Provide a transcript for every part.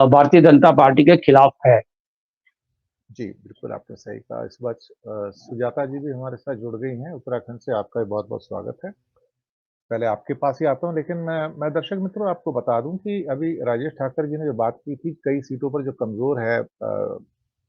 Bharatiya Janata party के खिलाफ है। जी, बिल्कुल आपने सही कहा। इस बार सुजाता जी भी हमारे साथ जुड़ गई हैं उत्तराखंड से, आपका भी बहुत-बहुत स्वागत है। पहले आपके पास ही आता हूँ, लेकिन मैं दर्शक मित्रों आपको बता दूँ कि अभी राजेश ठाकर जी ने जो बात की थी, कई सीटों पर जो कमज़ोर है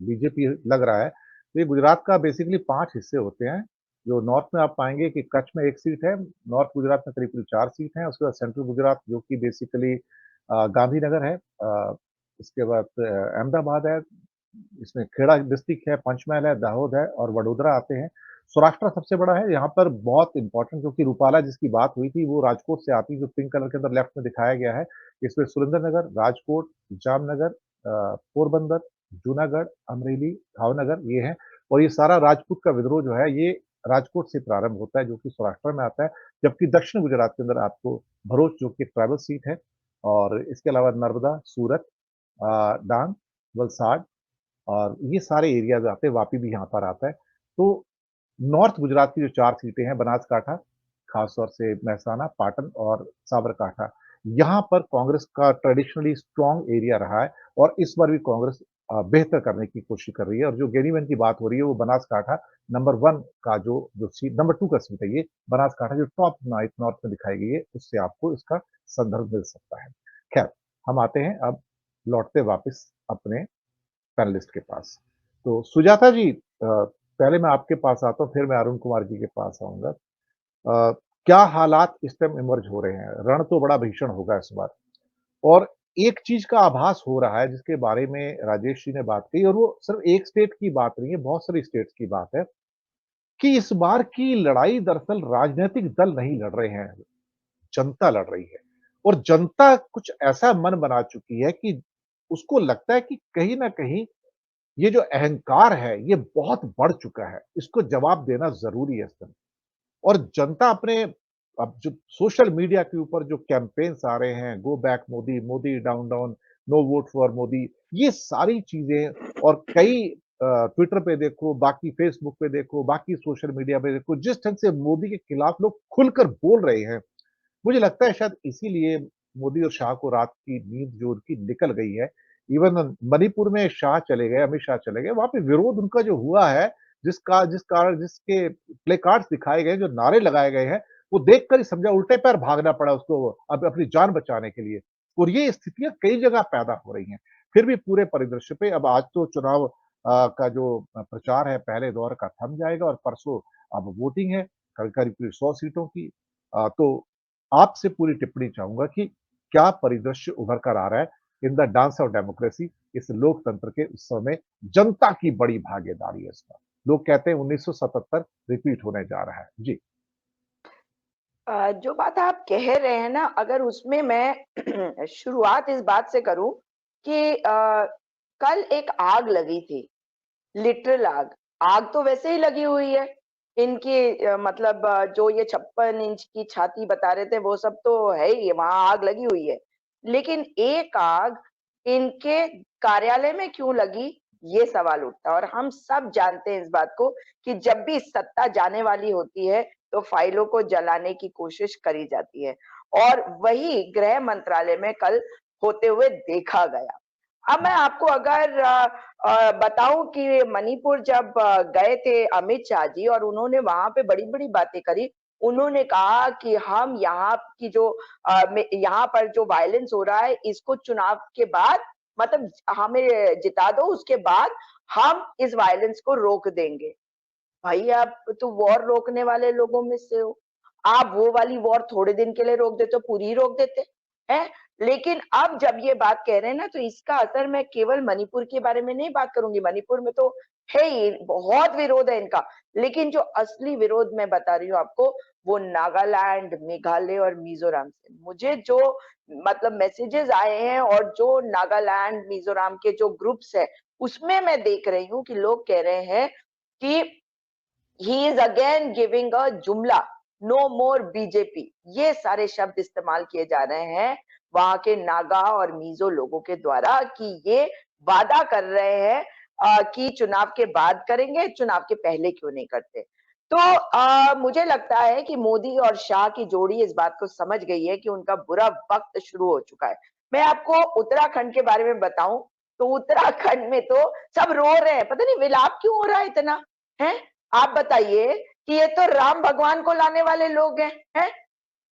बीजेपी लग रहा है, तो ये गुजरात का बेसिकली 5 हिस्से होते हैं। जो नॉर्थ में आप पाएँगे कि कच्छ में 1 सीट है, नॉर्थ गुजरात में करीब-करीब 4 सीट हैं, उसके बाद सेंट्रल गुजरात जो कि बेसिकली गांधीनगर है, इसके बाद अहमदाबाद है, इसमें खेड़ा डिस्ट्रिक्ट है, पंचमहल है, दाहोद है और वडोदरा आते हैं। सौराष्ट्र सबसे बड़ा है, यहाँ पर बहुत इम्पोर्टेंट क्योंकि रूपाला जिसकी बात हुई थी, वो राजकोट से आती है, जो पिंक कलर के अंदर लेफ्ट में दिखाया गया है। इसमें सुरेंद्रनगर, राजकोट, जामनगर, पोरबंदर, जूनागढ़, अमरेली, भावनगर ये हैं और ये सारा राजपूत का विद्रोह जो है, ये राजकोट से प्रारंभ होता है, जो कि सौराष्ट्र में आता है। जबकि दक्षिण गुजरात के अंदर आपको भरूच जो कि एक ट्राइबल सीट है और इसके अलावा नर्मदा, सूरत, डांग, वलसाड और ये सारे एरियाज़ आते हैं, वापी भी यहाँ पर आता है। तो नॉर्थ गुजरात की जो 4 सीटें हैं, बनासकाठा, खास तौर से मेहसाना, पाटन और साबरकांठा, यहाँ पर कांग्रेस का ट्रेडिशनली स्ट्रॉन्ग एरिया रहा है और इस बार भी कांग्रेस बेहतर करने की कोशिश कर रही है और जो गेनीवन की बात हो रही है, वो बनासकाठा नंबर 1 का जो सीट नंबर 2 का सीट है ये, बनासकाठा जो टॉप नाइट नॉर्थ में दिखाई गई है, उससे आपको इसका संदर्भ मिल सकता है। खैर, हम आते हैं अब लौटते वापस अपने पैनलिस्ट के पास। तो सुजाता जी पहले मैं आपके पास आता हूँ, फिर मैं अरुण कुमार जी के पास आऊँगा। क्या हालात इस टाइम इमर्ज हो रहे हैं? रण तो बड़ा भीषण होगा इस बार और एक चीज़ का आभास हो रहा है जिसके बारे में राजेश जी ने बात की और वो सिर्फ़ एक स्टेट की बात नहीं है, बहुत सारी स्टेट्स की बात है कि इस बार की लड़ाई दरअसल राजनैतिक दल नहीं लड़ रहे हैं, जनता लड़ रही है और जनता कुछ ऐसा मन बना चुकी है कि उसको लगता है कि कहीं न कहीं ये जो अहंकार है, ये बहुत बढ़ चुका है। इसको जवाब देना ज़रूरी है इस समय और जनता अपने अब जो सोशल मीडिया के ऊपर जो कैम्पेन्स आ रहे हैं, go back Modi, Modi down down, no vote for Modi, ये सारी चीज़ें और कई ट्विटर पे देखो, बाकी फेसबुक पे देखो, बाकी सोशल मीडिया पे देखो, जिस ढंग से मोदी के खिलाफ लोग खुलकर बोल रहे हैं, मुझे लगता है शायद इसीलिए मोदी और शाह को रात की नींद जो उनकी निकल गई है। इवन मणिपुर में शाह चले गए, अमित शाह चले गए, वहाँ पे विरोध उनका जो हुआ है, जिस कारण जिसके प्ले कार्ड्स दिखाए गए, जो नारे लगाए गए हैं, वो देखकर ही समझा उल्टे पैर भागना पड़ा उसको अब अपनी जान बचाने के लिए। और ये स्थितियाँ कई जगह पैदा हो रही हैं। फिर भी पूरे परिदृश्य पे अब आज तो चुनाव का जो प्रचार है पहले दौर का थम जाएगा और परसों अब वोटिंग है, करीब-करीब 100 सीटों की। तो आपसे पूरी टिप्पणी चाहूँगा कि क्या परिदृश्य उभर कर आ रहा है in the dance of democracy इस लोकतंत्र के उत्सव में जनता की बड़ी भागीदारी है इसमें। लोग कहते हैं 1977 रिपीट होने जा रहा है। जी। जो बात आप कह रहे हैं ना, अगर उसमें मैं शुरुआत इस बात से करूं कि कल एक आग लगी थी, लिटरल आग। आग तो वैसे ही लगी हुई है। इनकी मतलब जो ये 56 इंच की छाती बता रहे थे, वो सब तो है ही, वहां आग लगी हुई है। लेकिन एक आग इनके कार्यालय में क्यों लगी, ये सवाल उठता है। और हम सब जानते हैं इस बात को कि जब भी सत्ता जाने वाली होती है, तो फाइलों को जलाने की कोशिश करी जाती है और वही गृह मंत्रालय में कल होते हुए देखा गया। अब मैं आपको अगर बताऊं कि मणिपुर जब गए थे अमित शाह जी और उन्होंने वहां पे बड़ी-बड़ी बातें करी। उन्होंने कहा कि हम यहाँ की जो यहाँ पर जो वायलेंस हो रहा है, इसको चुनाव के बाद मतलब हमें जिता दो, उसके बाद हम इस वायलेंस को रोक देंगे। भाई आप तो वॉर रोकने वाले लोगों में से हो। आप वो वाली वॉर थोड़े दिन के लिए रोक देते हो, पूरी ही रोक देते हैं। लेकिन अब जब ये बात कह रहे हैं ना, तो इसका असर मैं केवल मणिपुर के बारे में नहीं बात करूंगी। मणिपुर में तो है ही, बहुत विरोध है इनका। लेकिन जो असली विरोध मैं बता रही हूँ आपको, वो नागालैंड, मेघालय और मिजोरम से मुझे जो मतलब मैसेजेस आए हैं और जो नागालैंड मिजोरम के जो ग्रुप्स है, उसमें मैं देख रही हूँ कि लोग कह रहे हैं कि he is again giving a जुमला, नो मोर बीजेपी। ये सारे शब्द इस्तेमाल किए जा रहे हैं वहां के नागा और मिजो लोगों के द्वारा कि ये वादा कर रहे हैं कि चुनाव के बाद करेंगे, चुनाव के पहले क्यों नहीं करते। तो मुझे लगता है कि मोदी और शाह की जोड़ी इस बात को समझ गई है कि उनका बुरा वक्त शुरू हो चुका है। मैं आपको उत्तराखंड के बारे में बताऊं तो उत्तराखंड में तो सब रो रहे हैं, पता नहीं विलाप क्यों हो रहा है इतना, है? आप बताइए कि ये तो राम भगवान को लाने वाले लोग हैं?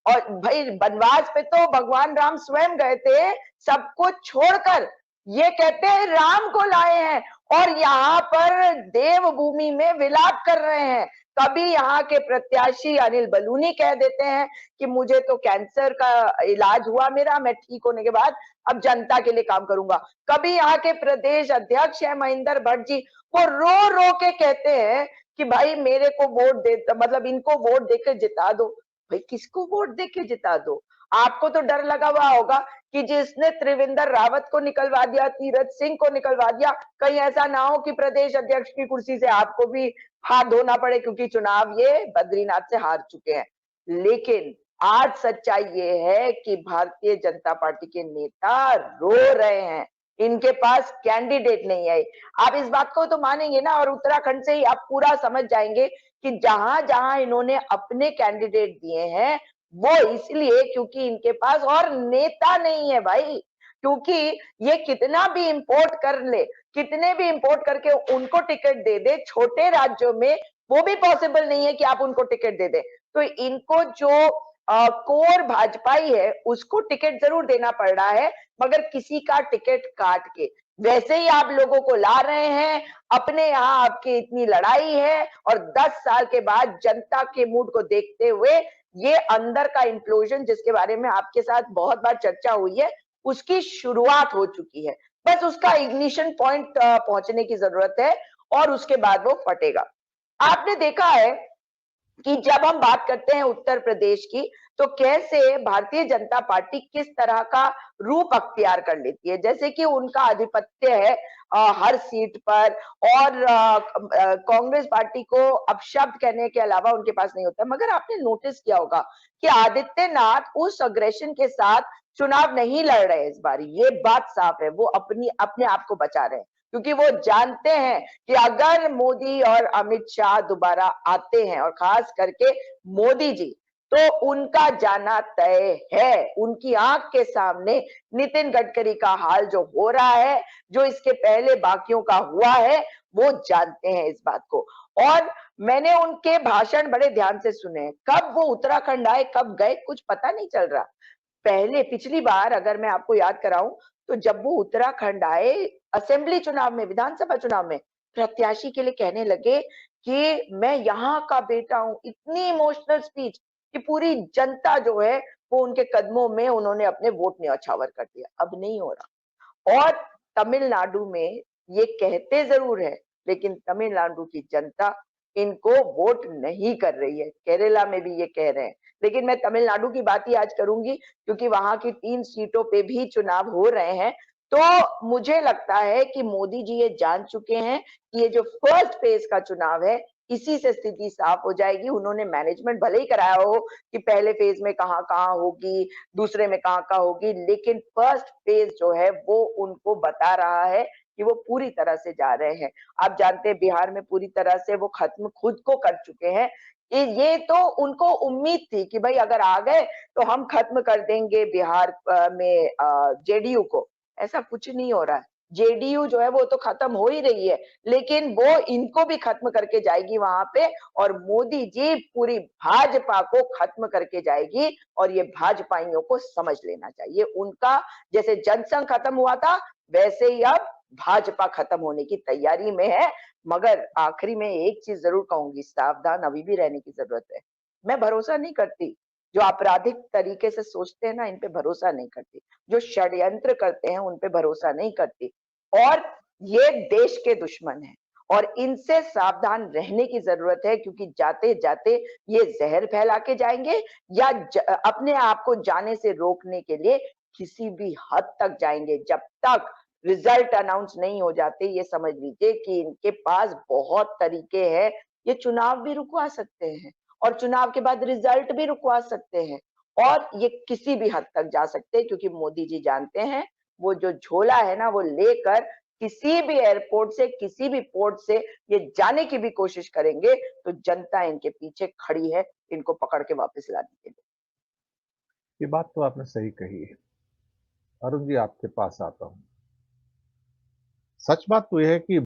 और भाई वनवास पे तो भगवान राम स्वयं गए थे, सब कुछ छोड़कर। ये कहते हैं राम को लाए हैं और यहाँ पर देवभूमि में विलाप कर रहे हैं। कभी यहाँ के प्रत्याशी अनिल बलूनी कह देते हैं कि मुझे तो कैंसर का इलाज हुआ मेरा, मैं ठीक होने के बाद अब जनता के लिए काम करूंगा। कभी यहाँ के प्रदेश अध्यक्ष है महेंद्र भट्ट जी, वो रो रो के कहते हैं कि भाई मेरे को वोट दे, मतलब इनको वोट देकर जिता दो। भाई किसको वोट देके जिता दो? आपको तो डर लगा हुआ होगा कि जिसने त्रिवेंद्र रावत को निकलवा दिया, तीरथ सिंह को निकलवा दिया, कहीं ऐसा ना हो कि प्रदेश अध्यक्ष की कुर्सी से आपको भी हाथ धोना पड़े, क्योंकि चुनाव ये बद्रीनाथ से हार चुके हैं। लेकिन आज सच्चाई ये है कि भारतीय जनता पार्टी के नेता रो रहे हैं, इनके पास कैंडिडेट नहीं है। आप इस बात को तो मानेंगे ना, और उत्तराखंड से ही आप पूरा समझ जाएंगे कि जहां जहां इन्होंने अपने कैंडिडेट दिए हैं वो इसलिए क्योंकि इनके पास और नेता नहीं है भाई। क्योंकि ये कितना भी इंपोर्ट कर ले, कितने भी इंपोर्ट करके उनको टिकट दे दे, छोटे राज्यों में वो भी पॉसिबल नहीं है कि आप उनको टिकट दे दे। तो इनको जो कोर भाजपाई है उसको टिकट जरूर देना पड़ रहा है, मगर किसी का टिकट काट के। वैसे ही आप लोगों को ला रहे हैं, अपने यहाँ आपकी इतनी लड़ाई है, और 10 साल के बाद जनता के मूड को देखते हुए ये अंदर का इंप्लोजन जिसके बारे में आपके साथ बहुत बार चर्चा हुई है, उसकी शुरुआत हो चुकी है। बस उसका इग्निशन पॉइंट पहुंचने की जरूरत है और उसके बाद वो फटेगा। आपने देखा है कि जब हम बात करते हैं उत्तर प्रदेश की, तो कैसे भारतीय जनता पार्टी किस तरह का रूप अख्तियार कर लेती है, जैसे कि उनका आधिपत्य है हर सीट पर, और कांग्रेस पार्टी को अपशब्द कहने के अलावा उनके पास नहीं होता। मगर आपने नोटिस किया होगा कि आदित्यनाथ उस अग्रेशन के साथ चुनाव नहीं लड़ रहे इस बार, ये बात साफ है। वो अपने आप को बचा रहे हैं, क्योंकि वो जानते हैं कि अगर मोदी और अमित शाह दोबारा आते हैं, और खास करके मोदी जी, तो उनका जाना तय है। उनकी आंख के सामने नितिन गडकरी का हाल जो हो रहा है, जो इसके पहले बाकियों का हुआ है, वो जानते हैं इस बात को। और मैंने उनके भाषण बड़े ध्यान से सुने, कब वो उत्तराखंड आए कब गए कुछ पता नहीं चल रहा। पहले पिछली बार अगर मैं आपको याद कराऊं, तो जब वो उत्तराखंड आए असेंबली चुनाव में, विधानसभा चुनाव में, प्रत्याशी के लिए कहने लगे कि मैं यहाँ का बेटा हूं। इतनी इमोशनल स्पीच कि पूरी जनता जो है वो उनके कदमों में, उन्होंने अपने वोट न्यौछावर कर दिया। अब नहीं हो रहा। और तमिलनाडु में ये कहते जरूर है, लेकिन तमिलनाडु की जनता इनको वोट नहीं कर रही है। केरला में भी ये कह रहे हैं, लेकिन मैं तमिलनाडु की बात ही आज करूंगी, क्योंकि वहां की 3 सीटों पे भी चुनाव हो रहे हैं। तो मुझे लगता है कि मोदी जी ये जान चुके हैं कि ये जो फर्स्ट फेज का चुनाव है, इसी से स्थिति साफ हो जाएगी। उन्होंने मैनेजमेंट भले ही कराया हो कि पहले फेज में कहाँ कहाँ होगी, दूसरे में कहाँ कहाँ होगी, लेकिन फर्स्ट फेज जो है वो उनको बता रहा है कि वो पूरी तरह से जा रहे हैं। आप जानते हैं बिहार में पूरी तरह से वो खत्म खुद को कर चुके हैं। ये तो उनको उम्मीद थी कि भाई अगर आ गए तो हम खत्म कर देंगे बिहार में जेडीयू को। ऐसा कुछ नहीं हो रहा है। जेडीयू जो है वो तो खत्म हो ही रही है, लेकिन वो इनको भी खत्म करके जाएगी वहां पे, और मोदी जी पूरी भाजपा को खत्म करके जाएगी। और ये भाजपाइयों को समझ लेना चाहिए, उनका जैसे जनसंघ खत्म हुआ था, वैसे ही अब भाजपा खत्म होने की तैयारी में है। मगर आखिरी में एक चीज जरूर कहूंगी, सावधान अभी भी रहने की जरूरत है। मैं भरोसा नहीं करती, जो आपराधिक तरीके से सोचते हैं ना, इन पे भरोसा नहीं करती। जो षड्यंत्र करते हैं उन पे भरोसा नहीं करती। और ये देश के दुश्मन हैं, और इनसे सावधान रहने की जरूरत है, क्योंकि जाते जाते ये जहर फैला के जाएंगे, या अपने आप को जाने से रोकने के लिए किसी भी हद तक जाएंगे। जब तक रिजल्ट अनाउंस नहीं हो जाते, ये समझ लीजिए कि इनके पास बहुत तरीके हैं। ये चुनाव भी रुकवा सकते हैं, और चुनाव के बाद रिजल्ट भी रुकवा सकते हैं, और ये किसी भी हद तक जा सकते हैं, क्योंकि मोदी जी जानते हैं वो जो झोला है ना, वो लेकर किसी भी एयरपोर्ट से, किसी भी पोर्ट से ये जाने की भी कोशिश करेंगे, तो जनता इनके पीछे खड़ी है इनको पकड़ के वापस लाने के लिए। ये बात तो आपने सही कही है। अरुण जी आपके पास आता हूँ। सच बात तो यह है कि